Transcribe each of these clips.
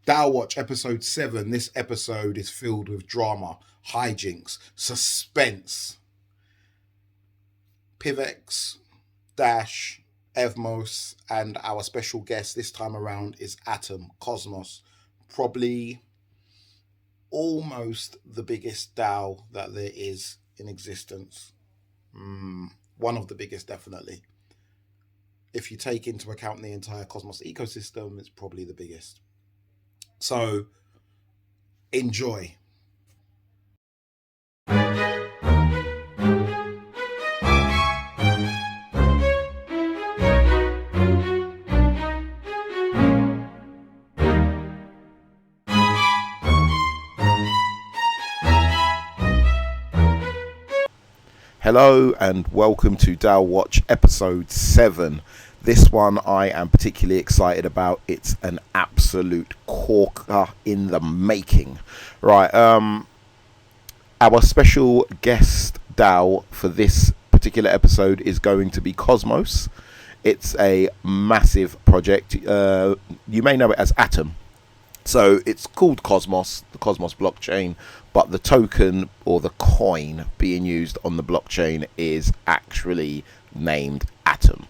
DAO Watch episode 7. This episode is filled with drama, hijinks, suspense. PIVX, Dash, Evmos, and our special guest this time around is Atom, Cosmos. Probably almost the biggest DAO that there is in existence. One of the biggest, definitely. If you take into account the entire Cosmos ecosystem, it's probably the biggest. So, enjoy. Hello and welcome to DAO Watch episode 7. This one I am particularly excited about. It's an absolute corker in the making. Right, our special guest DAO for this particular episode is going to be Cosmos. It's a massive project. You may know it as Atom. So it's called Cosmos, the Cosmos blockchain, but the token or the coin being used on the blockchain is actually named Atom.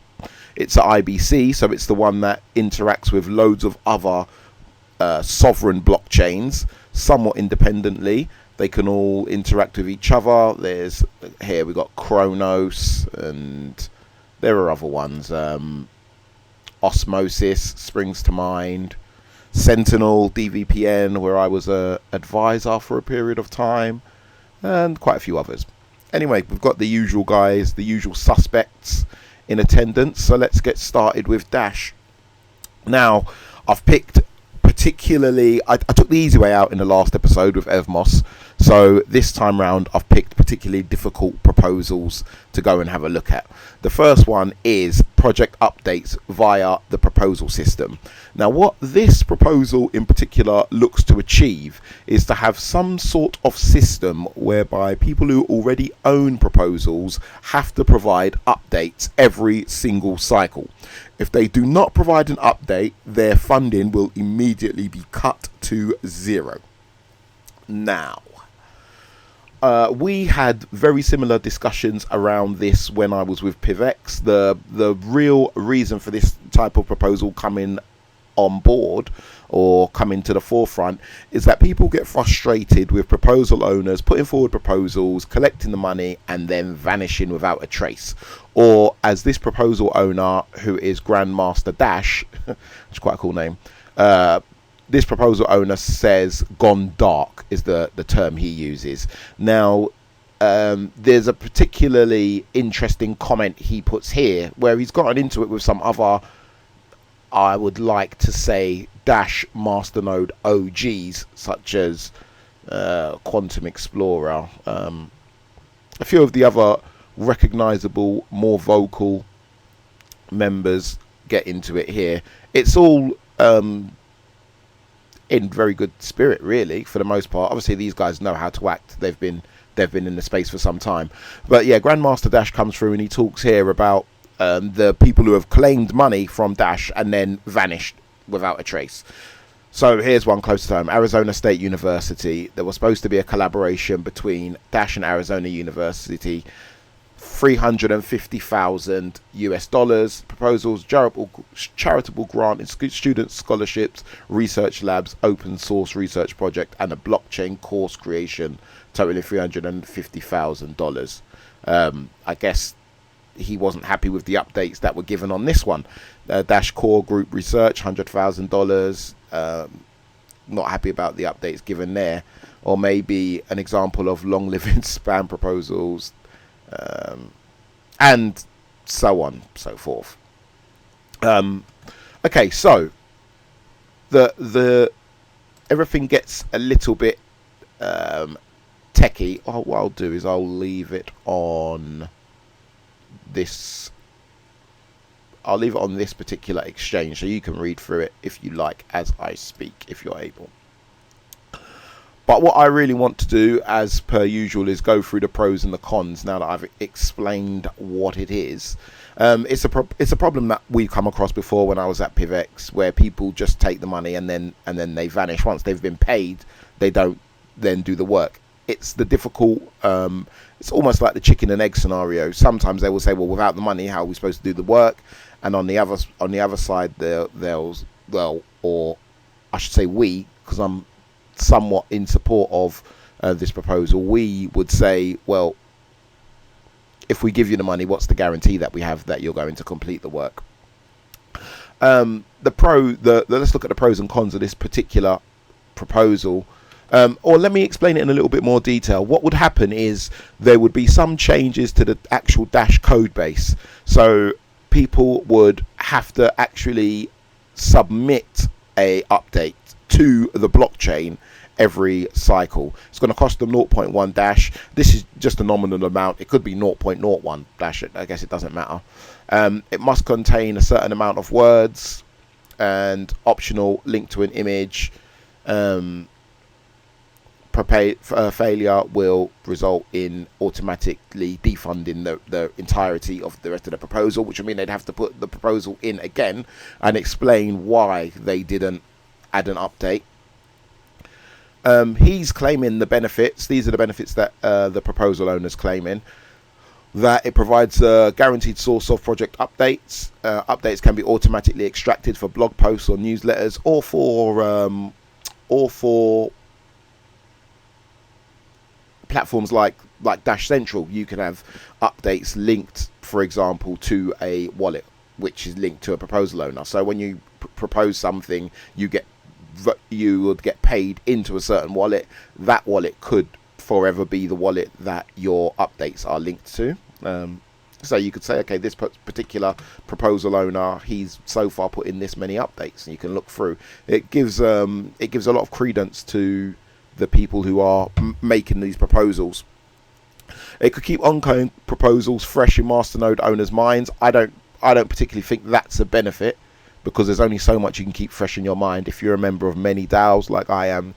It's an IBC, so it's the one that interacts with loads of other sovereign blockchains, somewhat independently. They can all interact with each other. Here we've got Kronos, and there are other ones. Osmosis springs to mind. Sentinel, DVPN, where I was a advisor for a period of time, and quite a few others. Anyway, we've got the usual guys, the usual suspects in attendance, so let's get started with Dash. Now, I've picked particularly, I took the easy way out in the last episode with Evmos, so this time round I've picked particularly difficult proposals to go and have a look at. The first one is project updates via the proposal system. Now, what this proposal in particular looks to achieve is to have some sort of system whereby people who already own proposals have to provide updates every single cycle. If they do not provide an update, their funding will immediately be cut to zero. Now, we had very similar discussions around this when I was with PIVX. The real reason for this type of proposal coming on board or coming to the forefront is that people get frustrated with proposal owners putting forward proposals, collecting the money, and then vanishing without a trace. Or, as this proposal owner, who is Grandmaster Dash, which is quite a cool name, this proposal owner says, gone dark is the term he uses. Now, there's a particularly interesting comment he puts here where he's gotten into it with some other, I would like to say, Dash masternode OGs, such as Quantum Explorer, a few of the other recognizable, more vocal members get into it here. It's all in very good spirit, really, for the most part. Obviously, these guys know how to act. They've been in the space for some time. But yeah, Grandmaster Dash comes through and he talks here about the people who have claimed money from Dash and then vanished without a trace. So here's one close to home. Arizona State University. There was supposed to be a collaboration between Dash and Arizona University. $350,000 US. Proposals, charitable grant in student scholarships, research labs, open source research project, and a blockchain course creation, totaling $350,000. I guess he wasn't happy with the updates that were given on this one. Dash core group research, $100,000. Not happy about the updates given there. Or maybe an example of long living spam proposals, and so on, so forth. Okay, so the everything gets a little bit techie. What I'll do is I'll leave it on this. I'll leave it on this particular exchange so you can read through it if you like as I speak, if you're able. But what I really want to do, as per usual, is go through the pros and the cons now that I've explained what it is. It's a problem that we've come across before when I was at PIVX, where people just take the money and then they vanish. Once they've been paid, they don't then do the work. It's the difficult. It's almost like the chicken and egg scenario. Sometimes they will say, "Well, without the money, how are we supposed to do the work?" And on the other side, or I should say we, because I'm somewhat in support of this proposal, we would say, well, if we give you the money, what's the guarantee that we have that you're going to complete the work? Let's look at the pros and cons of this particular proposal. Or let me explain it in a little bit more detail. What would happen is there would be some changes to the actual Dash code base. So people would have to actually submit a update to the blockchain every cycle. It's going to cost them 0.1 Dash. This is just a nominal amount. It could be 0.01 Dash. I guess it doesn't matter. It must contain a certain amount of words and optional link to an image. Failure will result in automatically defunding the entirety of the rest of the proposal, which would mean they'd have to put the proposal in again and explain why they didn't add an update. He's claiming the benefits. These are the benefits that the proposal owner's claiming. That it provides a guaranteed source of project updates. Updates can be automatically extracted for blog posts or newsletters, or for platforms like Dash Central. You can have updates linked, for example, to a wallet which is linked to a proposal owner. So when you propose something, you would get paid into a certain wallet. That wallet could forever be the wallet that your updates are linked to. So you could say, okay, this particular proposal owner, he's so far put in this many updates, and you can look through. It gives a lot of credence to the people who are making these proposals. It could keep ongoing proposals fresh in masternode owners' minds. I don't particularly think that's a benefit, because there's only so much you can keep fresh in your mind. If you're a member of many DAOs like I am,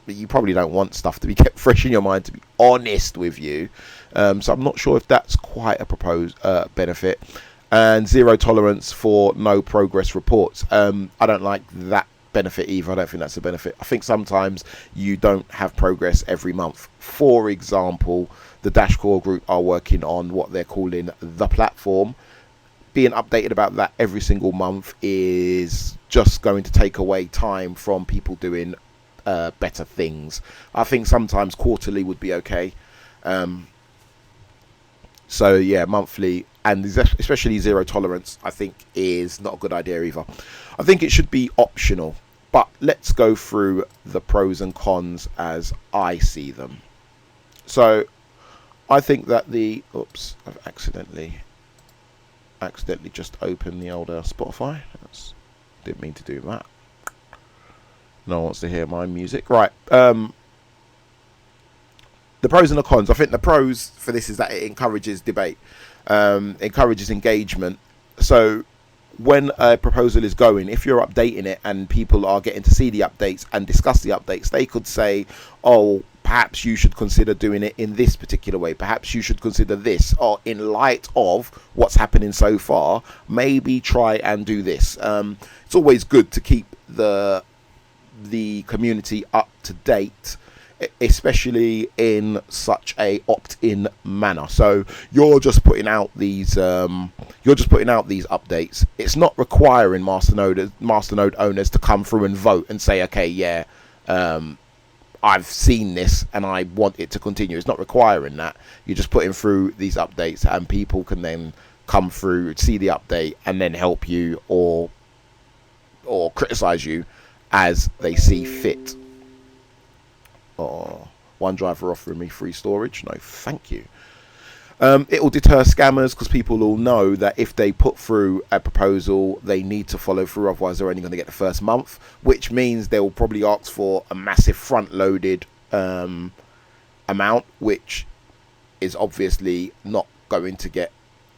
you probably don't want stuff to be kept fresh in your mind, to be honest with you. So I'm not sure if that's quite a proposed benefit. And zero tolerance for no progress reports. I don't like that benefit either. I don't think that's a benefit. I think sometimes you don't have progress every month. For example, the Dash Core group are working on what they're calling the platform. Being updated about that every single month is just going to take away time from people doing better things. I think sometimes quarterly would be okay. So yeah, monthly, and especially zero tolerance, I think is not a good idea either. I think it should be optional. But let's go through the pros and cons as I see them. So I think that I've accidentally just opened the old Spotify. Didn't mean to do that. No one wants to hear my music. Right. The pros and the cons. I think the pros for this is that it encourages debate, encourages engagement. So when a proposal is going, if you're updating it and people are getting to see the updates and discuss the updates, they could say, oh, perhaps you should consider doing it in this particular way. Perhaps you should consider this, or in light of what's happening so far, maybe try and do this. It's always good to keep the community up to date, especially in such a opt-in manner. So you're just putting out these updates. It's not requiring masternode owners to come through and vote and say, okay, yeah, I've seen this and I want it to continue. It's not requiring that. You're just putting through these updates, and people can then come through, see the update, and then help you or criticize you as they see fit. Oh, OneDrive offering me free storage. No, thank you. It will deter scammers, because people will know that if they put through a proposal, they need to follow through, otherwise they're only going to get the first month, which means they will probably ask for a massive front-loaded amount, which is obviously not going to get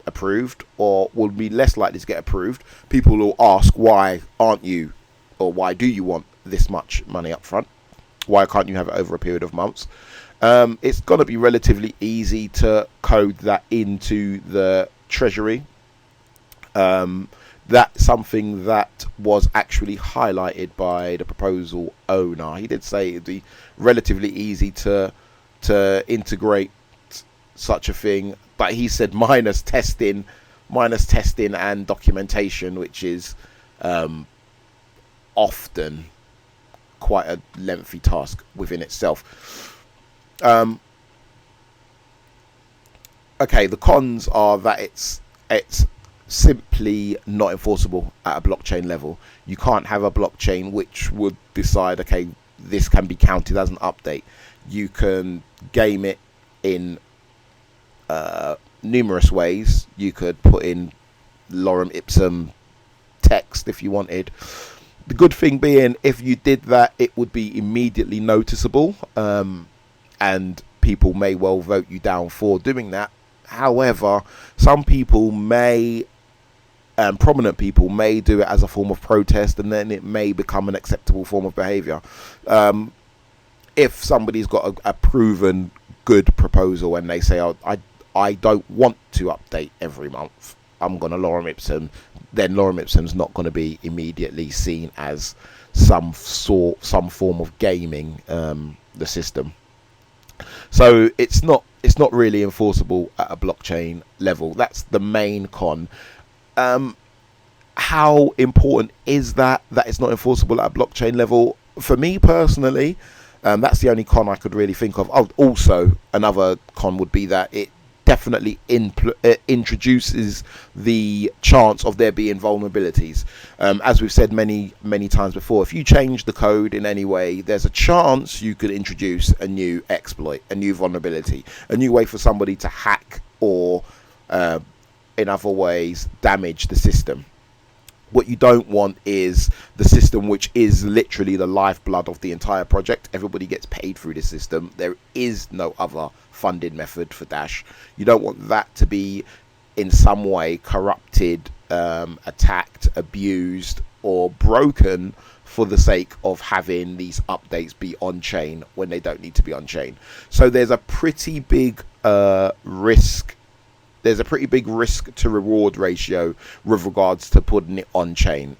approved, or will be less likely to get approved. People will ask, why aren't you, or why do you want this much money up front? Why can't you have it over a period of months? It's going to be relatively easy to code that into the treasury. That's something that was actually highlighted by the proposal owner. He did say it'd be relatively easy to integrate such a thing, but he said minus testing and documentation, which is often quite a lengthy task within itself. Okay, the cons are that it's simply not enforceable at a blockchain level. You can't have a blockchain which would decide, okay, this can be counted as an update. You can game it in numerous ways. You could put in lorem ipsum text if you wanted. The good thing being, if you did that, it would be immediately noticeable, and people may well vote you down for doing that. However, some people may, prominent people may do it as a form of protest, and then it may become an acceptable form of behaviour. If somebody's got a proven good proposal and they say, oh, I don't want to update every month, I'm going to lorem ipsum, then lorem ipsum's not going to be immediately seen as some form of gaming the system. So it's not really enforceable at a blockchain level. That's the main con. How important is that it's not enforceable at a blockchain level? For me personally, that's the only con I could really think of. Oh, also, another con would be that it definitely introduces the chance of there being vulnerabilities. As we've said many times before, if you change the code in any way, there's a chance you could introduce a new exploit, a new vulnerability, a new way for somebody to hack or in other ways damage the system. What you don't want is the system, which is literally the lifeblood of the entire project. Everybody gets paid through the system. There is no other funding method for Dash. You don't want that to be in some way corrupted, attacked, abused, or broken for the sake of having these updates be on chain when they don't need to be on chain. So there's a pretty big risk. There's a pretty big risk to reward ratio with regards to putting it on chain,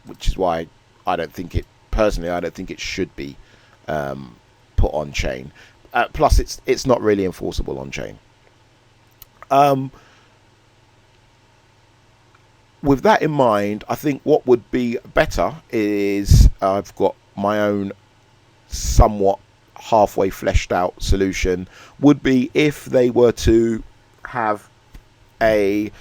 which is why I don't think it should be put on chain. Plus, it's not really enforceable on chain. With that in mind, I think what would be better is I've got my own somewhat halfway fleshed out solution. Would be if they were to have a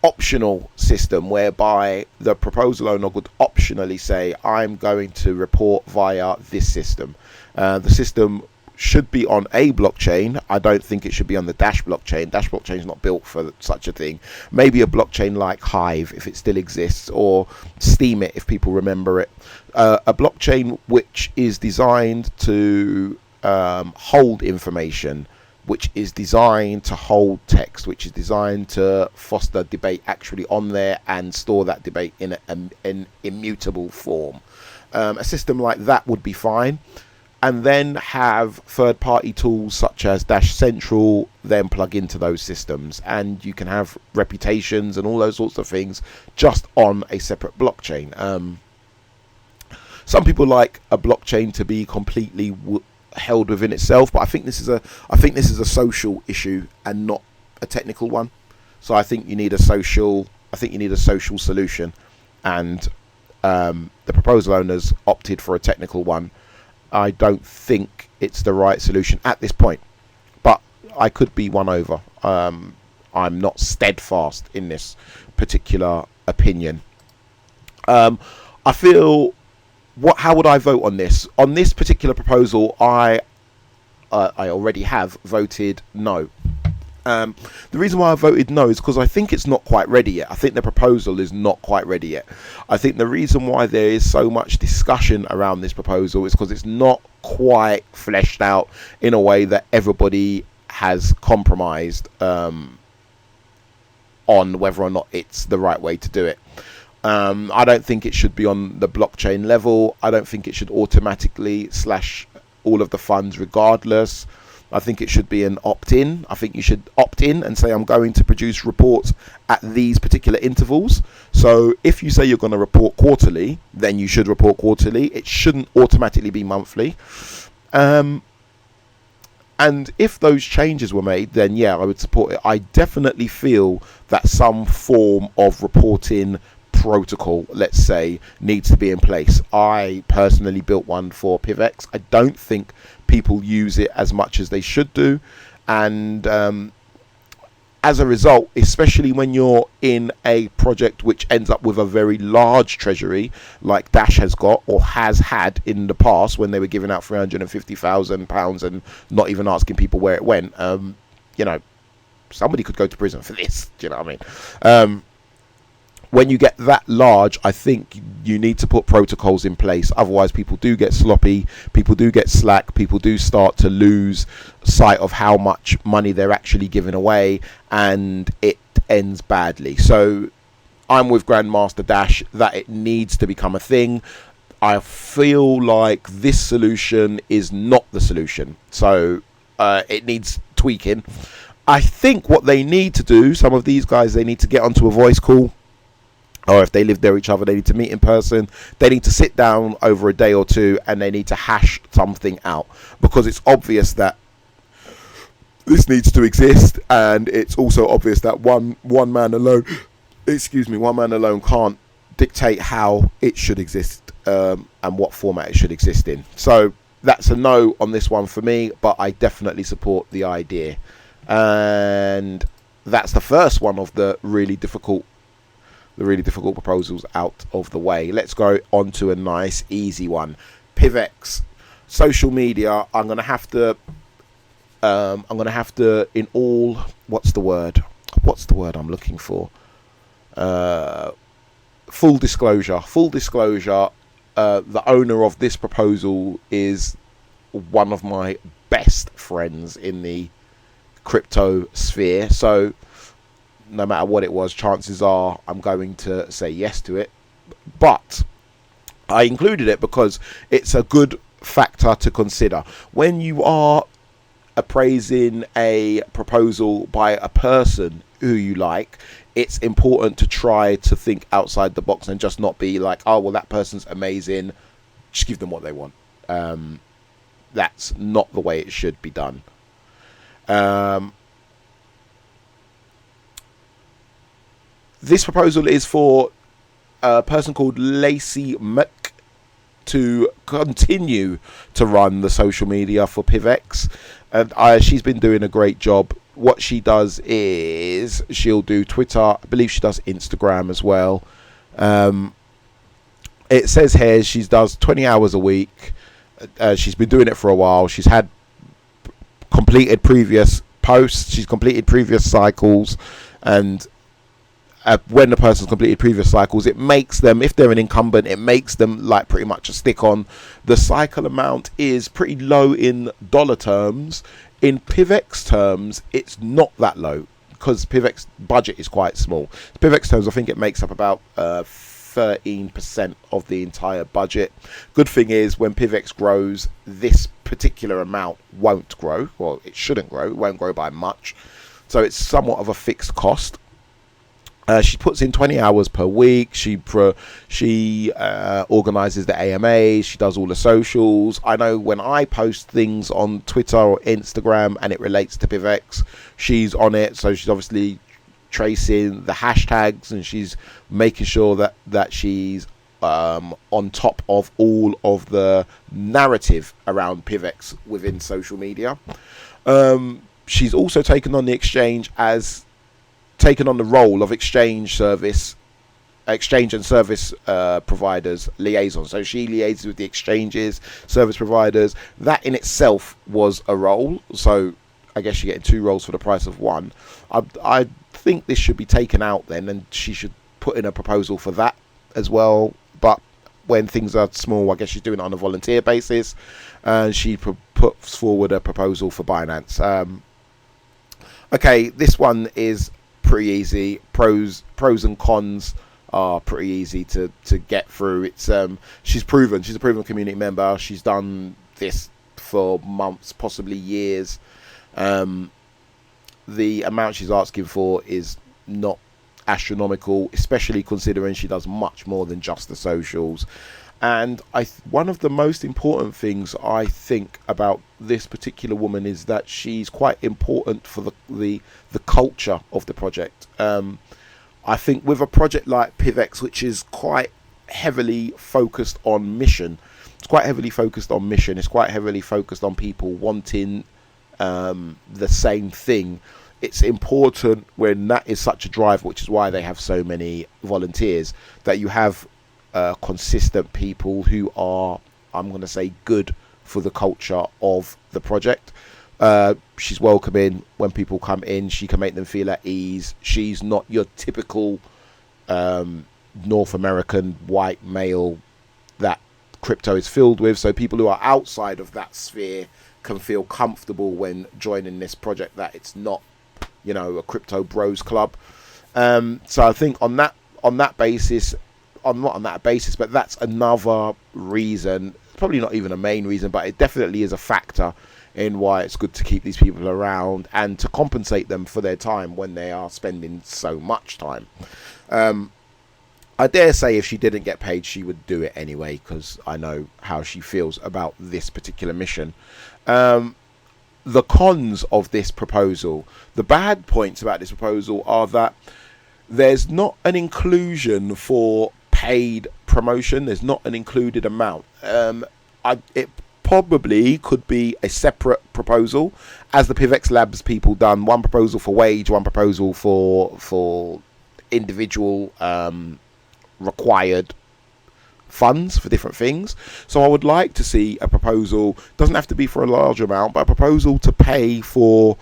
optional system whereby the proposal owner would optionally say, I'm going to report via this system. The system should be on a blockchain. I don't think it should be on the Dash blockchain. Dash blockchain is not built for such a thing. Maybe a blockchain like Hive, if it still exists, or Steemit, if people remember it. A blockchain which is designed to hold information, which is designed to hold text, which is designed to foster debate actually on there and store that debate in an immutable form. A system like that would be fine. And then have third-party tools such as Dash Central then plug into those systems, and you can have reputations and all those sorts of things just on a separate blockchain. Some people like a blockchain to be completely held within itself, but I think this is a social issue and not a technical one. So I think you need a social solution, and the proposal owners opted for a technical one. I don't think it's the right solution at this point, but I could be won over. I'm not steadfast in this particular opinion. I feel, how would I vote on this? On this particular proposal, I already have voted no. The reason why I voted no is because I think it's not quite ready yet. I think the proposal is not quite ready yet. I think the reason why there is so much discussion around this proposal is because it's not quite fleshed out in a way that everybody has compromised on whether or not it's the right way to do it. I don't think it should be on the blockchain level. I don't think it should automatically all of the funds regardless. I think it should be an opt-in. I think you should opt in and say, I'm going to produce reports at these particular intervals. So if you say you're going to report quarterly, then you should report quarterly. It shouldn't automatically be monthly. And if those changes were made, then yeah, I would support it. I definitely feel that some form of reporting protocol, let's say, needs to be in place. I personally built one for PIVX. I don't think people use it as much as they should do, and as a result, especially when you're in a project which ends up with a very large treasury like Dash has got or has had in the past, when they were giving out £350,000 and not even asking people where it went, somebody could go to prison for this. Do you know what I mean? When you get that large, I think you need to put protocols in place. Otherwise, people do get sloppy, people do get slack, people do start to lose sight of how much money they're actually giving away, and it ends badly. So I'm with Grandmaster Dash that it needs to become a thing. I feel like this solution is not the solution. So it needs tweaking. I think what they need to do, some of these guys, they need to get onto a voice call. Or if they live near each other, they need to meet in person. They need to sit down over a day or two, and they need to hash something out, because it's obvious that this needs to exist, and it's also obvious that one man alone, one man alone can't dictate how it should exist and what format it should exist in. So that's a no on this one for me, but I definitely support the idea. And that's the first one of the really difficult proposals out of the way. Let's go on to a nice easy one. PIVX, social media. I'm gonna have to in all, what's the word I'm looking for, full disclosure, the owner of this proposal is one of my best friends in the crypto sphere, so no matter what it was, chances are I'm going to say yes to it. But I included it because it's a good factor to consider when you are appraising a proposal by a person who you like. It's important to try to think outside the box and just not be like, oh well, that person's amazing, just give them what they want. That's not the way it should be done. This proposal is for a person called Lacey Mc to continue to run the social media for PIVX, and she's been doing a great job. What she does is she'll do Twitter, I believe she does Instagram as well. It says here she does 20 hours a week. She's been doing it for a while. She's had completed previous posts, she's completed previous cycles, and when the person's completed previous cycles, it makes them, if they're an incumbent, it makes them like pretty much a stick on. The cycle amount is pretty low in dollar terms. In PIVX terms, it's not that low because PIVX budget is quite small. In PIVX terms, I think it makes up about 13% of the entire budget. Good thing is, when PIVX grows, this particular amount won't grow. Well, it shouldn't grow. It won't grow by much. So it's somewhat of a fixed cost. She puts in 20 hours per week. She organises the AMAs. She does all the socials. I know when I post things on Twitter or Instagram and it relates to PIVX, she's on it. So she's obviously tracing the hashtags, and she's making sure that she's on top of all of the narrative around PIVX within social media. She's also taken on the role of exchange and service providers liaison. So she liaises with the exchanges, service providers. That in itself was a role. So I guess you're getting two roles for the price of one. I think this should be taken out then, and she should put in a proposal for that as well. But when things are small, I guess she's doing it on a volunteer basis. She puts forward a proposal for Binance. Okay, this one is pretty easy. Pros and cons are pretty easy to get through. It's she's a proven community member. She's done this for months, possibly years. The amount she's asking for is not astronomical, especially considering she does much more than just the socials. And one of the most important things I think about this particular woman is that she's quite important for the culture of the project. I think with a project like PIVX, which is quite heavily focused on mission, it's quite heavily focused on people wanting the same thing. It's important when that is such a drive, which is why they have so many volunteers, that you have consistent people who are, I'm going to say, good for the culture of the project. She's welcoming when people come in. She can make them feel at ease. She's not your typical North American white male that crypto is filled with. So people who are outside of that sphere can feel comfortable when joining this project, that it's not, a crypto bros club. So I think on that basis, but that's another reason, probably not even a main reason, but it definitely is a factor in why it's good to keep these people around and to compensate them for their time when they are spending so much time. I dare say if she didn't get paid, she would do it anyway, because I know how she feels about this particular mission. The cons of this proposal, the bad points about this proposal are that there's not an inclusion for paid promotion. There's not an included amount. It probably could be a separate proposal, as the PIVX Labs people done. One proposal for wage, one proposal for individual required funds for different things. So I would like to see a proposal, doesn't have to be for a large amount, but a proposal to pay for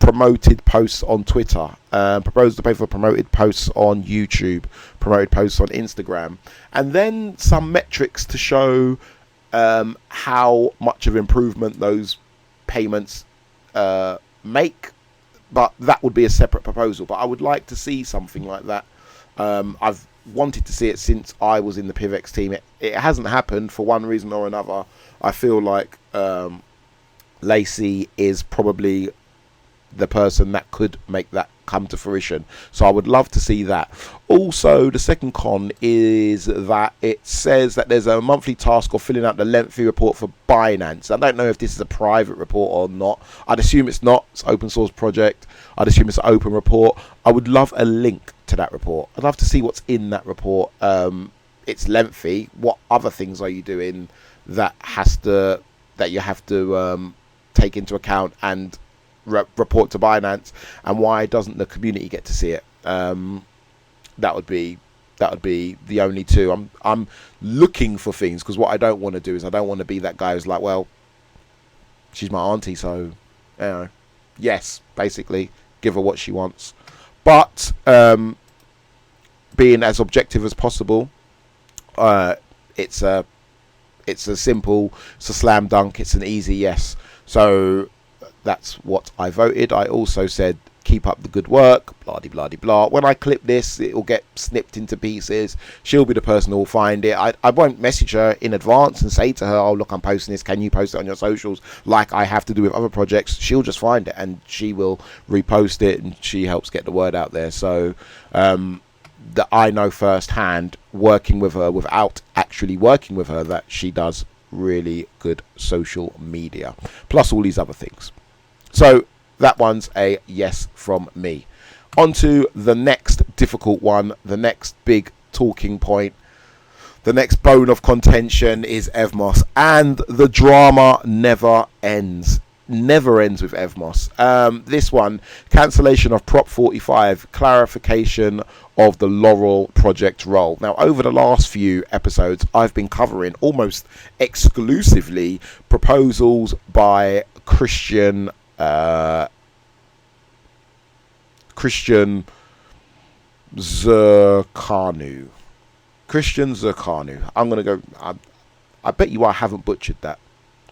promoted posts on Twitter, proposal to pay for promoted posts on YouTube, promoted posts on Instagram, and then some metrics to show how much of improvement those payments make. But that would be a separate proposal. But I would like to see something like that. I've wanted to see it since I was in the PIVX team. It hasn't happened for one reason or another. I feel like Lacey is probably the person that could make that come to fruition. So I would love to see that. Also, the second con is that it says that there's a monthly task of filling out the lengthy report for Binance. I don't know if this is a private report or not. I'd assume it's not. It's an open source project. I'd assume it's an open report. I would love a link to that report. I'd love to see what's in that report. It's lengthy. What other things are you doing that you have to take into account and report to Binance, and why doesn't the community get to see it? That would be the only two. I'm looking for things, because what I don't want to do is I don't want to be that guy who's like, well, she's my auntie, so yes, basically give her what she wants. But being as objective as possible, it's a simple, it's a slam dunk, it's an easy yes. So that's what I voted. I also said keep up the good work, blah de blah de blah. When I clip this, it will get snipped into pieces. She'll be the person who will find it. I won't message her in advance and say to her, oh look, I'm posting this, can you post it on your socials, like I have to do with other projects. She'll just find it and she will repost it, and she helps get the word out there. So that I know firsthand, working with her without actually working with her, that she does really good social media, plus all these other things. So that one's a yes from me. On to the next difficult one, the next big talking point, the next bone of contention is Evmos, and the drama never ends. Never ends with Evmos. This one, cancellation of Prop 45, clarification of the Laurel project role. Now, over the last few episodes, I've been covering almost exclusively proposals by Christian Zerkanu. I'm going to go, I bet you I haven't butchered that.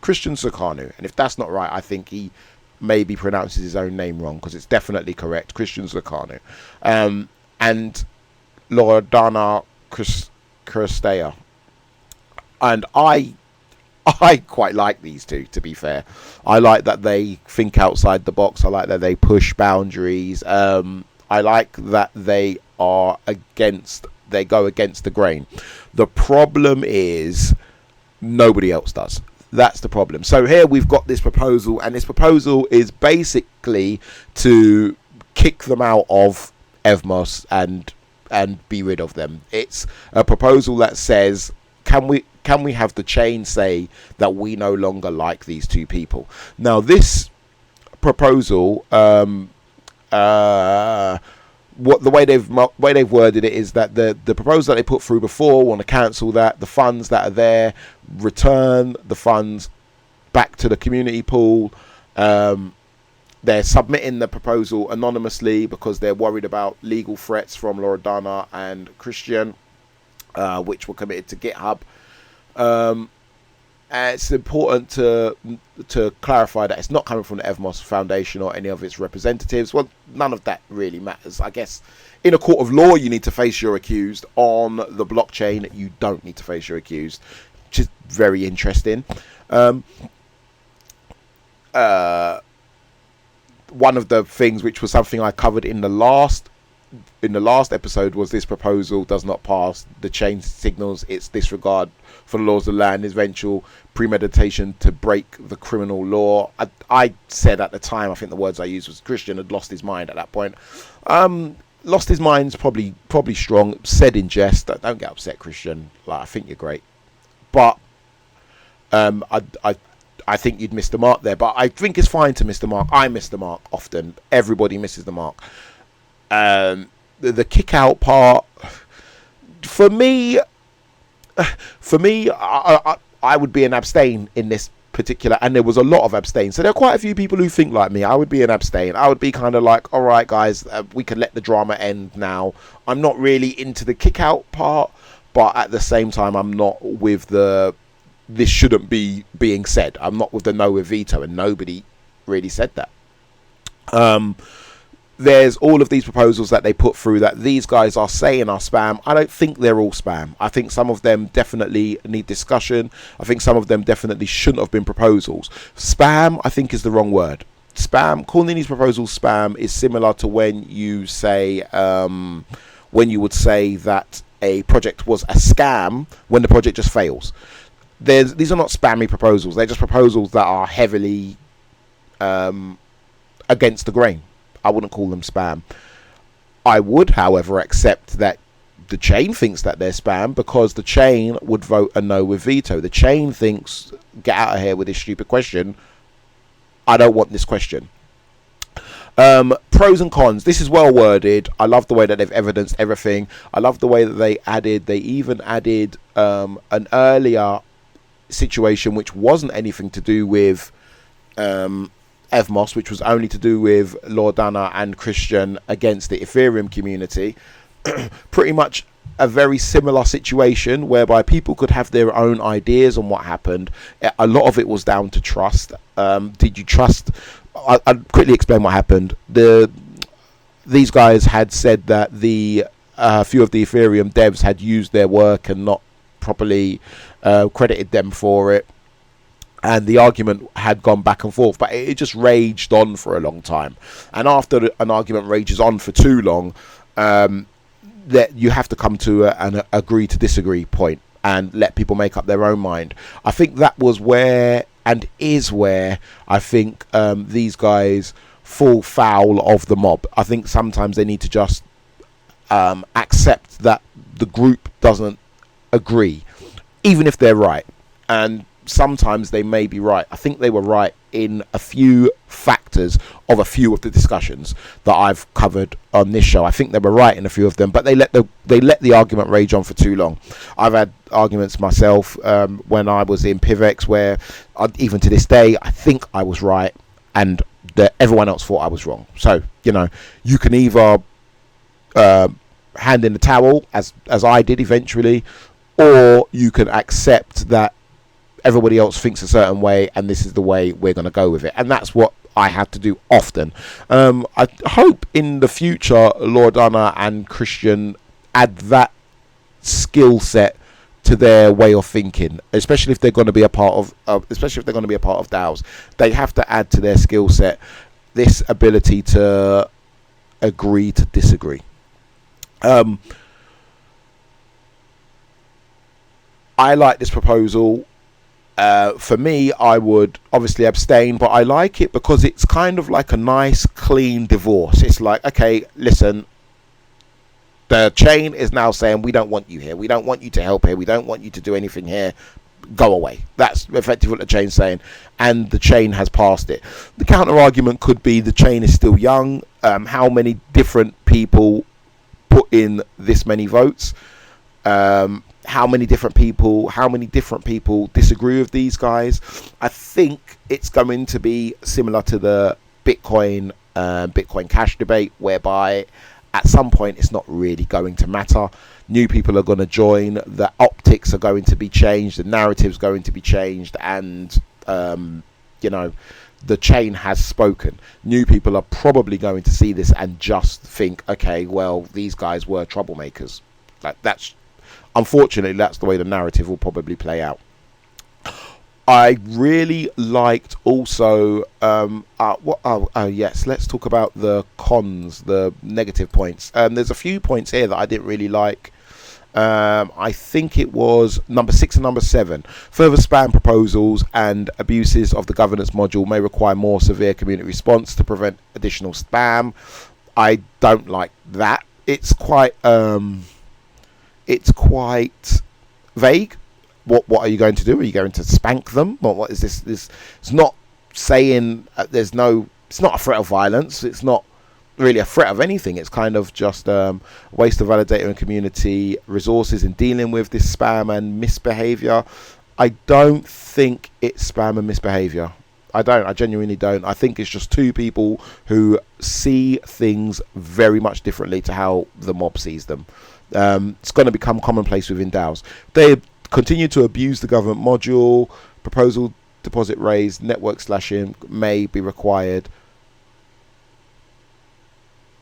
Christian Zerkanu. And if that's not right, I think he maybe pronounces his own name wrong, because it's definitely correct. Christian Zerkanu. And Loredana Christea. And I I quite like these two, to be fair. I like that they think outside the box. I like that they push boundaries. I like that they go against the grain. The problem is nobody else does. That's the problem. So here we've got this proposal, and this proposal is basically to kick them out of Evmos and be rid of them. It's a proposal that says, can we have the chain say that we no longer like these two people? Now, this proposal, the way they've worded it is that the proposal that they put through before want to cancel that. The funds that are there, return the funds back to the community pool. They're submitting the proposal anonymously because they're worried about legal threats from Loredana and Christian, which were committed to GitHub. It's important to clarify that it's not coming from the Evmos Foundation or any of its representatives. Well, none of that really matters. I guess in a court of law, you need to face your accused. On the blockchain, you don't need to face your accused, which is very interesting. One of the things which was something I covered in the last episode was this proposal does not pass. The chain signals its disregard for the laws of the land, eventual premeditation to break the criminal law. I said at the time, I think the words I used was Christian had lost his mind at that point. Lost his mind's probably strong. Said in jest. Don't get upset, Christian. Like, I think you're great, but I think you'd miss the mark there. But I think it's fine to miss the mark. I miss the mark often. Everybody misses the mark. The kick out part, for me, I would be an abstain in this particular, and there was a lot of abstain. So there are quite a few people who think like me. I would be an abstain. I would be kind of like, all right, guys, we can let the drama end now. I'm not really into the kick out part, but at the same time, I'm not with this shouldn't be being said. I'm not with the no with veto, and nobody really said that. There's all of these proposals that they put through that these guys are saying are spam. I don't think they're all spam. I think some of them definitely need discussion. I think some of them definitely shouldn't have been proposals. Spam, I think, is the wrong word. Spam, calling these proposals spam is similar to when you say, when you would say that a project was a scam when the project just fails. These are not spammy proposals. They're just proposals that are heavily against the grain. I wouldn't call them spam. I would, however, accept that the chain thinks that they're spam because the chain would vote a no with veto. The chain thinks, get out of here with this stupid question. I don't want this question. Pros and cons. This is well worded. I love the way that they've evidenced everything. I love the way that they even added an earlier situation which wasn't anything to do with Evmos, which was only to do with Loredana and Christian against the Ethereum community. Pretty much a very similar situation whereby people could have their own ideas on what happened. A lot of it was down to trust. Did you trust? I'll quickly explain what happened. These guys had said that a few of the Ethereum devs had used their work and not properly credited them for it. And the argument had gone back and forth, but it just raged on for a long time. And after an argument rages on for too long, that you have to come to an agree to disagree point and let people make up their own mind. I think that was where, and is where, I think these guys fall foul of the mob. I think sometimes they need to just accept that the group doesn't agree, even if they're right. And sometimes they may be right. I think they were right in a few factors of a few of the discussions that I've covered on this show. I think they were right in a few of them, but they let the argument rage on for too long. I've had arguments myself when I was in PIVX where even to this day I think I was right and everyone else thought I was wrong. So you can either hand in the towel as I did eventually, or you can accept that everybody else thinks a certain way and this is the way we're going to go with it. And that's what I had to do often. I hope in the future Loredana and Christian add that skill set to their way of thinking, especially if they're going to be a part of DAOs. They have to add to their skill set this ability to agree to disagree. I like this proposal. For me, I would obviously abstain, but I like it because it's kind of like a nice, clean divorce. It's like, okay, listen, the chain is now saying, we don't want you here. We don't want you to help here. We don't want you to do anything here. Go away. That's effectively what the chain's saying, and the chain has passed it. The counter argument could be the chain is still young. How many different people put in this many votes? How many different people disagree with these guys? I think it's going to be similar to the Bitcoin Cash debate, whereby at some point it's not really going to matter. New people are going to join, the optics are going to be changed, the narrative's going to be changed, and the chain has spoken. New people are probably going to see this and just think, okay, well, these guys were troublemakers. Unfortunately, that's the way the narrative will probably play out. I really liked also yes, let's talk about the cons, the negative points. There's a few points here that I didn't really like. I think it was number 6 and number 7. Further spam proposals and abuses of the governance module may require more severe community response to prevent additional spam. I don't like that. It's quite vague. What are you going to do? Are you going to spank them? What is this? It's not saying it's not a threat of violence. It's not really a threat of anything. It's kind of just a waste of validator and community resources in dealing with this spam and misbehavior. I don't think it's spam and misbehavior. I genuinely don't. I think it's just two people who see things very much differently to how the mob sees them. It's going to become commonplace within DAOs. They continue to abuse the government module. Proposal deposit raised, network slashing may be required.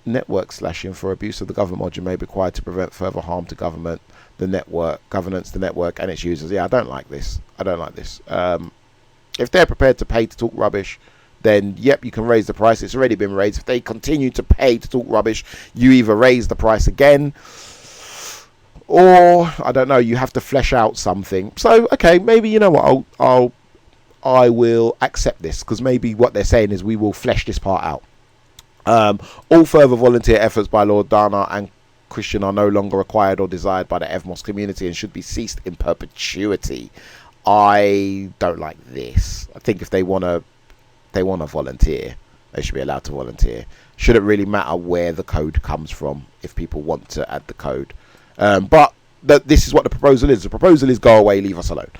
Network slashing for abuse of the government module may be required to prevent further harm to governance, the network, and its users. Yeah, I don't like this. If they're prepared to pay to talk rubbish, then yep, you can raise the price. It's already been raised. If they continue to pay to talk rubbish, you either raise the price again, or I don't know, you have to flesh out something. So okay, maybe, you know what, I will accept this, because maybe what they're saying is we will flesh this part out. All further volunteer efforts by Lord Dana and Christian are no longer required or desired by the Evmos community and should be ceased in perpetuity. I don't like this. I think if they want to volunteer, they should be allowed to volunteer. Shouldn't really matter where the code comes from if people want to add the code. But this is what the proposal is. The proposal is go away, leave us alone.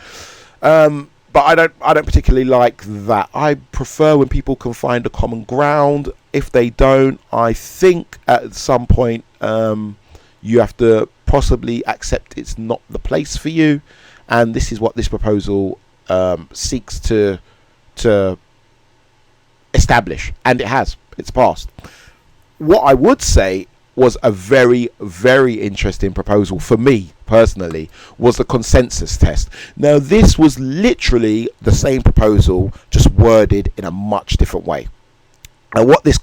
But I don't particularly like that. I prefer when people can find a common ground. If they don't, I think at some point you have to possibly accept it's not the place for you. And this is what this proposal seeks to establish, and it has. It's passed. What I would say was a very, very interesting proposal for me personally was the consensus test. Now, this was literally the same proposal, just worded in a much different way. And what this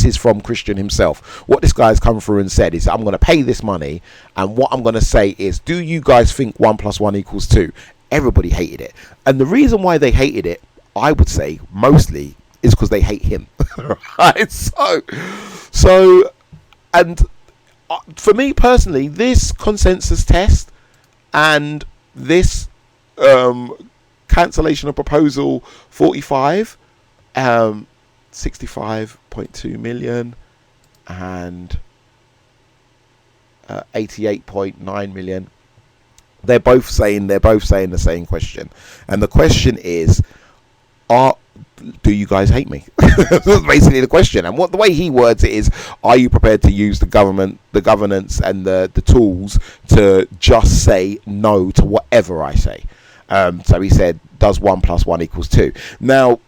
is from Christian himself, what this guy has come through and said is, I'm going to pay this money, and what I'm going to say is, do you guys think 1 + 1 = 2? Everybody hated it. And the reason why they hated it, I would say, mostly, is because they hate him. Right? So, and for me personally, this consensus test and this cancellation of proposal 45, 65.2 million and 88.9 million, they're both saying the same question, and the question is, do you guys hate me? That's basically the question. And the way he words it is, are you prepared to use the governance and the tools to just say no to whatever I say? So he said, does 1 + 1 = 2? Now,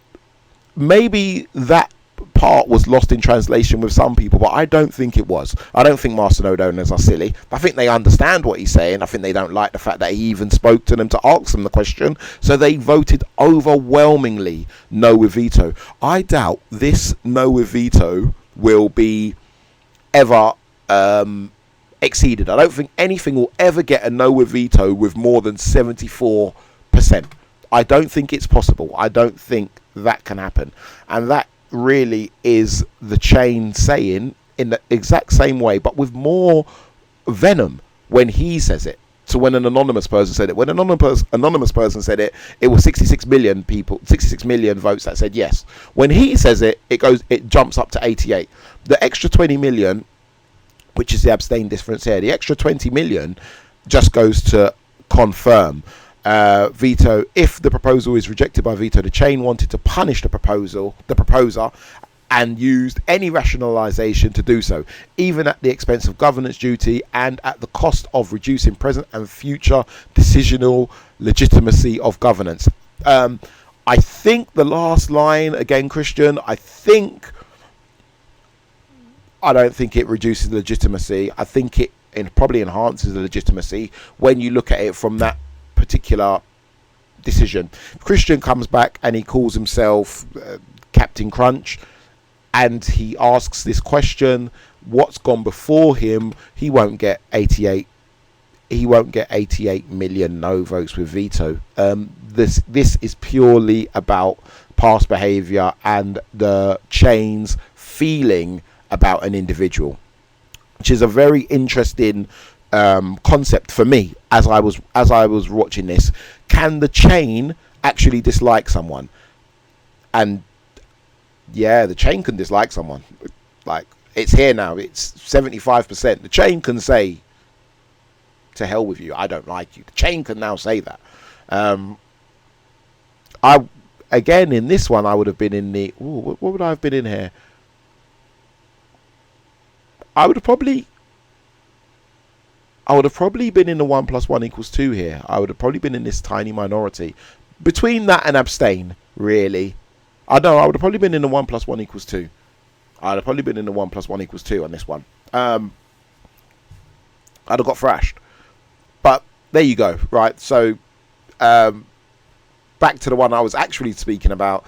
maybe that part was lost in translation with some people, but I don't think it was. I don't think masternode owners are silly. I think they understand what he's saying. I think they don't like the fact that he even spoke to them to ask them the question, so they voted overwhelmingly no with veto. I doubt this no with veto will be ever exceeded. I don't think anything will ever get a no with veto with more than 74%. I don't think it's possible. I don't think that can happen, and that really is the chain saying in the exact same way, but with more venom when he says it. So when an anonymous person said it, when an anonymous person said it, it was 66 million people, 66 million votes that said yes. When he says it, it jumps up to 88. The extra 20 million, which is the abstain difference here, the extra 20 million just goes to confirm veto. If the proposal is rejected by veto, the chain wanted to punish the proposer, and used any rationalization to do so, even at the expense of governance duty and at the cost of reducing present and future decisional legitimacy of governance. I think the last line again, Christian, I don't think it reduces legitimacy. I think it probably enhances the legitimacy when you look at it from that particular decision. Christian comes back and he calls himself Captain Crunch, and he asks this question: what's gone before him? He won't get 88 million no votes with veto. This is purely about past behavior and the chain's feeling about an individual, which is a very interesting concept for me as I was watching this. Can the chain actually dislike someone? And yeah, the chain can dislike someone. Like, it's here now, it's 75%. The chain can say, to hell with you, I don't like you. The chain can now say that. Again, in this one, I would have been in the, what would I have been in here? I would have probably been in the 1 + 1 = 2 here. I would have probably been in this tiny minority. Between that and abstain, really. I would have probably been in the 1 + 1 = 2. I'd have probably been in the 1 + 1 = 2 on this one. I'd have got thrashed. But there you go, right? So, back to the one I was actually speaking about.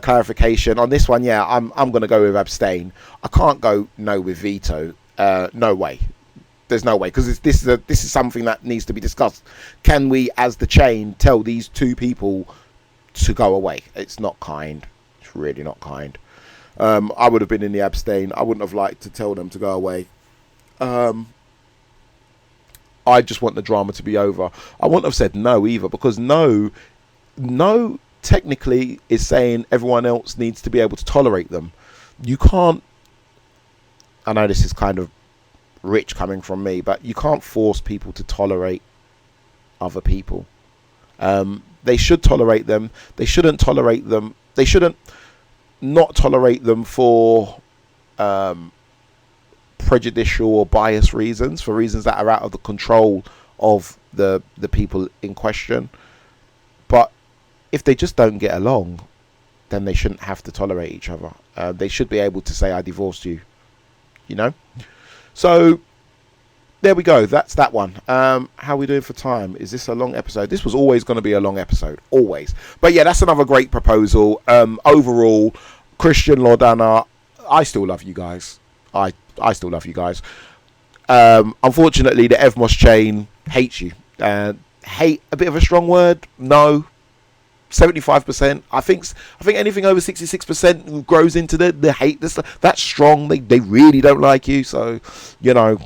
Clarification on this one. Yeah, I'm going to go with abstain. I can't go no with veto. No way. There's no way, because this is something that needs to be discussed. Can we, as the chain, tell these two people to go away? It's not kind. It's really not kind. I would have been in the abstain. I wouldn't have liked to tell them to go away. I just want the drama to be over. I wouldn't have said no either, because no technically is saying everyone else needs to be able to tolerate them. You can't, I know this is kind of rich coming from me, but you can't force people to tolerate other people. They should tolerate them. They shouldn't tolerate them. They shouldn't not tolerate them for prejudicial or biased reasons, for reasons that are out of the control of the people in question. But if they just don't get along, then they shouldn't have to tolerate each other. They should be able to say, I divorced you, you know? So there we go. That's that one. How are we doing for time? Is this a long episode? This was always going to be a long episode, always. But yeah, that's another great proposal. Overall, Christian, Lordana, I still love you guys. I still love you guys. Unfortunately, the Evmos chain hates you. Hate, a bit of a strong word. No. 75%. I think anything over 66% grows into the hate. That's strong. They really don't like you. So, you know,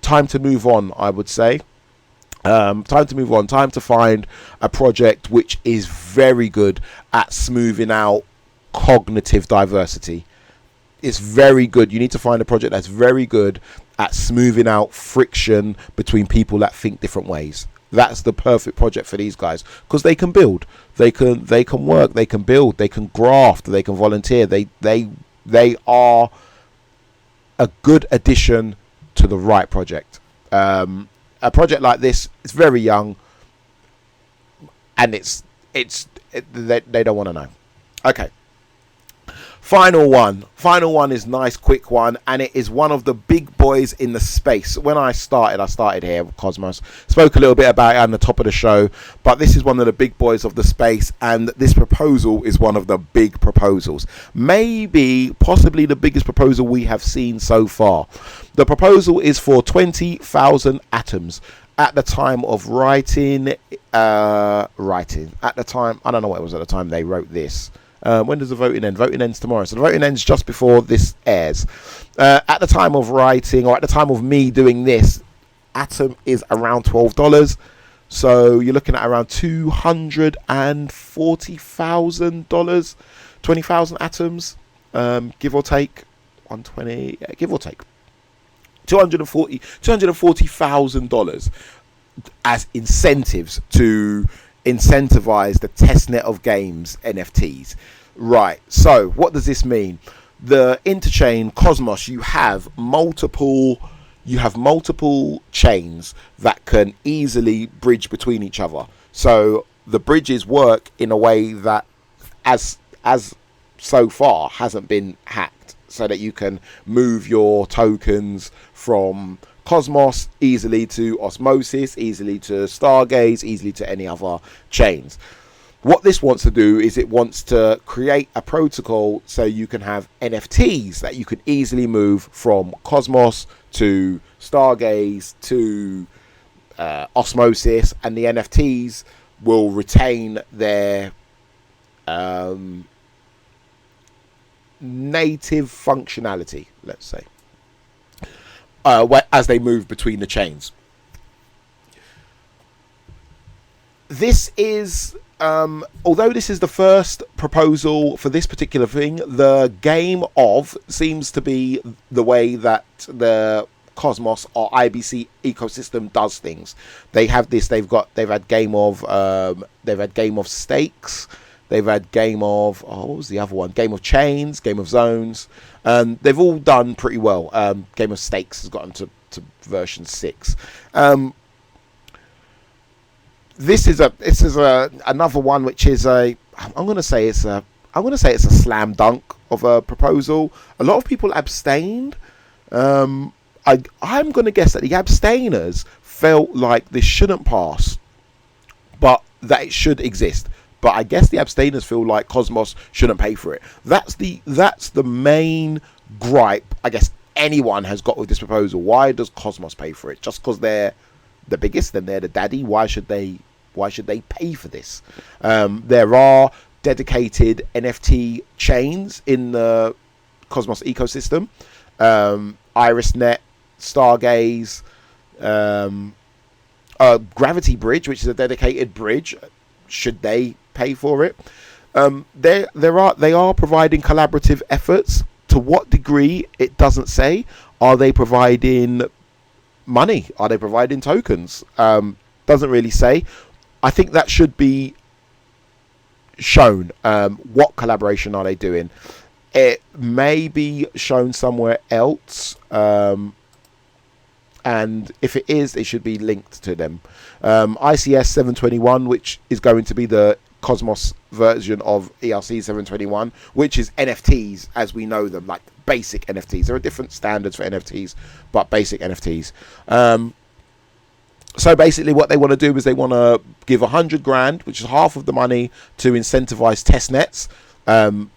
time to move on, I would say. Time to move on. Time to find a project which is very good at smoothing out cognitive diversity. It's very good. You need to find a project that's very good at smoothing out friction between people that think different ways. That's the perfect project for these guys, because they can build, they can work, they can build, they can graft, they can volunteer. They are a good addition to the right project. A project like this, it's very young, and they don't want to know. Okay. Final one is nice, quick one, and it is one of the big boys in the space. When I started here with Cosmos, spoke a little bit about it on the top of the show, but this is one of the big boys of the space, and this proposal is one of the big proposals, maybe possibly the biggest proposal we have seen so far. The proposal is for 20,000 atoms. At the time of writing, at the time, I don't know what it was at the time they wrote this. When does the voting end? Voting ends tomorrow. So the voting ends just before this airs. At the time of writing, or at the time of me doing this, atom is around $12. So you're looking at around $240,000. 20,000 atoms, give or take. 120, give or take. $240,000 as incentives to incentivize the testnet of games NFTs. Right, so what does this mean? The interchain Cosmos, you have multiple chains that can easily bridge between each other. So the bridges work in a way that as so far hasn't been hacked, so that you can move your tokens from Cosmos easily to Osmosis, easily to Stargaze, easily to any other chains. What this wants to do is it wants to create a protocol so you can have NFTs that you can easily move from Cosmos to Stargaze to Osmosis, and the NFTs will retain their native functionality, let's say, as they move between the chains. This is, although this is the first proposal for this particular thing, the game of seems to be the way that the Cosmos or IBC ecosystem does things. They have this. They've had game of stakes. They've had game of, what was the other one? Game of chains, game of zones. They've all done pretty well. Game of stakes has gotten to version 6. This is another one which is I'm going to say it's a slam dunk of a proposal. A lot of people abstained. I'm going to guess that the abstainers felt like this shouldn't pass, but that it should exist. But I guess the abstainers feel like Cosmos shouldn't pay for it. That's the main gripe I guess anyone has got with this proposal. Why does Cosmos pay for it? Just because they're the biggest, then they're the daddy. Why should they pay for this? There are dedicated NFT chains in the Cosmos ecosystem. IrisNet, Stargaze, Gravity Bridge, which is a dedicated bridge. Should they pay for it? They are providing collaborative efforts. To what degree, it doesn't say. Are they providing money? Are they providing tokens? Doesn't really say. I think that should be shown. What collaboration are they doing? It may be shown somewhere else. And if it is, it should be linked to them. ICS 721, which is going to be the Cosmos version of ERC 721, which is NFTs as we know them, like basic NFTs. There are different standards for NFTs, but basic NFTs. So basically what they want to do is they want to give 100 grand, which is half of the money, to incentivize test nets. I'm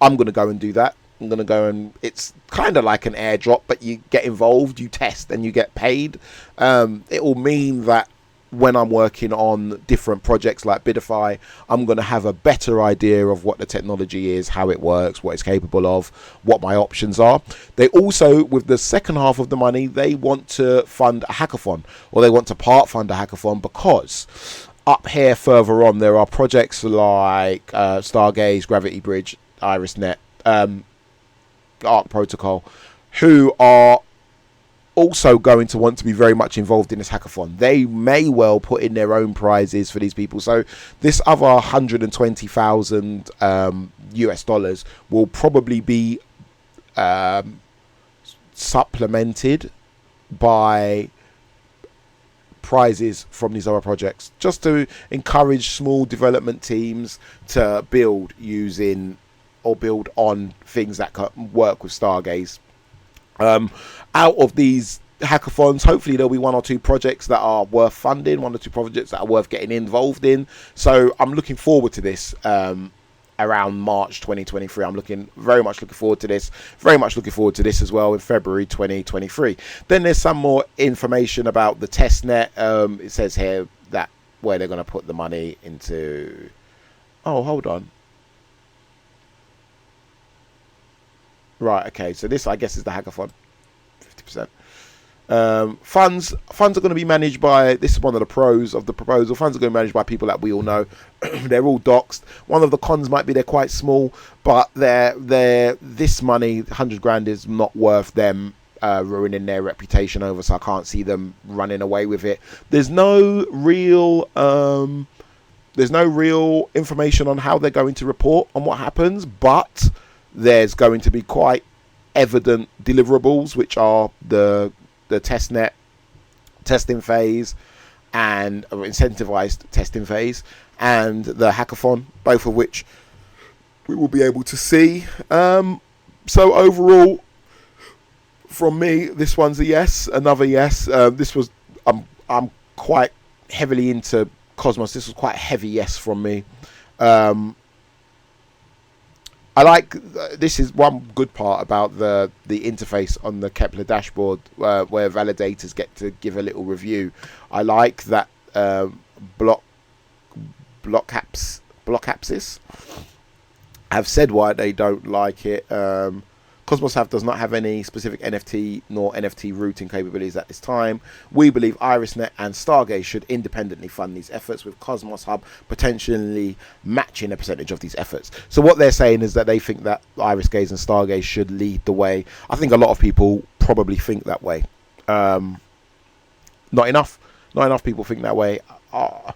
going to go and do that. I'm going to go and it's kind of like an airdrop, but you get involved, you test, and you get paid. It will mean that when I'm working on different projects like Bidify, I'm going to have a better idea of what the technology is, how it works, what it's capable of, what my options are. They also, with the second half of the money, they want to fund a hackathon, or they want to part fund a hackathon, because up here further on there are projects like Stargaze, Gravity Bridge, IrisNet, Arc Protocol, who are also going to want to be very much involved in this hackathon. They may well put in their own prizes for these people. So this other 120,000 US dollars will probably be supplemented by prizes from these other projects, just to encourage small development teams to build using or build on things that can work with Stargaze. Out of these hackathons, hopefully there'll be one or two projects that are worth funding, one or two projects that are worth getting involved in. So I'm looking forward to this around March 2023. I'm very much looking forward to this. Very much looking forward to this as well in February 2023. Then there's some more information about the testnet. It says here that where they're going to put the money into. Oh, hold on. Right, okay. So this, I guess, is the hackathon. 50%. Funds are going to be managed by, this is one of the pros of the proposal, funds are going to be managed by people that we all know. They're all doxed. One of the cons might be they're quite small, but this money, 100 grand, is not worth them ruining their reputation over, so I can't see them running away with it. There's no real information on how they're going to report on what happens, but there's going to be quite evident deliverables, which are the testnet testing phase and incentivized testing phase, and the hackathon, both of which we will be able to see. So overall, from me, this one's a yes, another yes. I'm quite heavily into Cosmos. This was quite a heavy yes from me. I like, this is one good part about the interface on the Kepler dashboard, where validators get to give a little review. I like that block capsis have said why they don't like it. Cosmos does not have any specific NFT nor NFT routing capabilities at this time. We believe IrisNet and Stargaze should independently fund these efforts, with Cosmos Hub potentially matching a percentage of these efforts. So what they're saying is that they think that IrisGaze and Stargaze should lead the way. I think a lot of people probably think that way. Not enough people think that way. I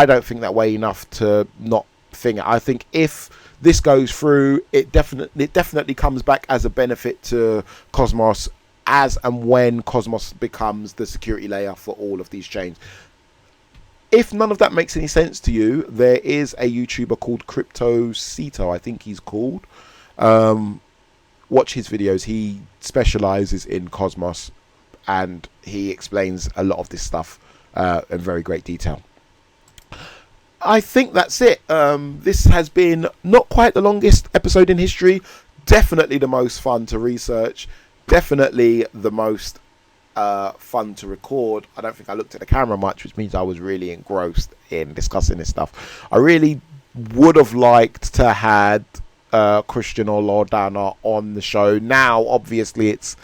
don't think that way enough to not think it. I think if this goes through, it definitely comes back as a benefit to Cosmos as and when Cosmos becomes the security layer for all of these chains. If none of that makes any sense to you, there is a YouTuber called Cryptosi, I think he's called. Watch his videos. He specializes in Cosmos and he explains a lot of this stuff in very great detail. I think that's it. This has been not quite the longest episode in history. Definitely the most fun to research. Definitely the most fun to record. I don't think I looked at the camera much, which means I was really engrossed in discussing this stuff. I really would have liked to had Christian or Loredana on the show. Now, obviously, it's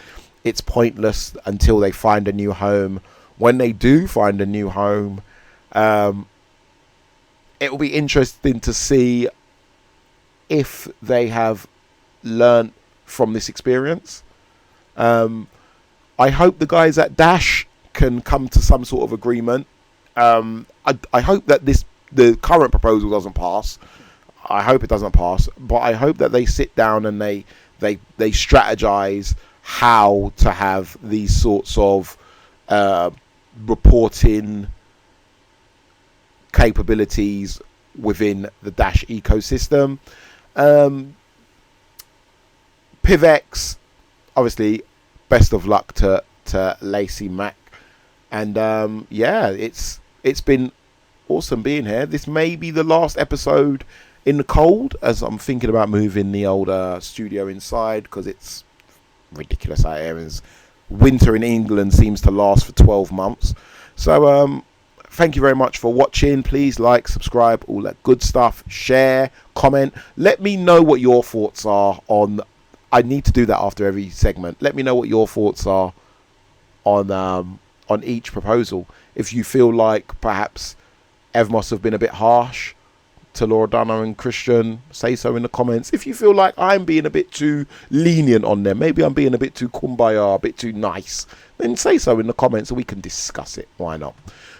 pointless until they find a new home. When they do find a new home, it will be interesting to see if they have learned from this experience. I hope the guys at Dash can come to some sort of agreement. I hope that the current proposal doesn't pass. I hope it doesn't pass, but I hope that they sit down and they strategize how to have these sorts of reporting capabilities within the Dash ecosystem. PIVX, obviously, best of luck to Lacey Mack, and yeah, it's been awesome being here. This may be the last episode in the cold, as I'm thinking about moving the older studio inside because it's ridiculous out here. Winter in England seems to last for 12 months. So thank you very much for watching. Please like, subscribe, all that good stuff. Share, comment. Let me know what your thoughts are on. I need to do that after every segment. Let me know what your thoughts are on each proposal. If you feel like perhaps Evmos have been a bit harsh to Loredana and Christian, say so in the comments. If you feel like I'm being a bit too lenient on them, maybe I'm being a bit too kumbaya, a bit too nice, then say so in the comments and we can discuss it. Why not?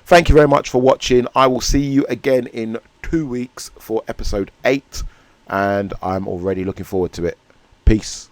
Thank you very much for watching. I will see you again in 2 weeks for episode 8, and I'm already looking forward to it. Peace.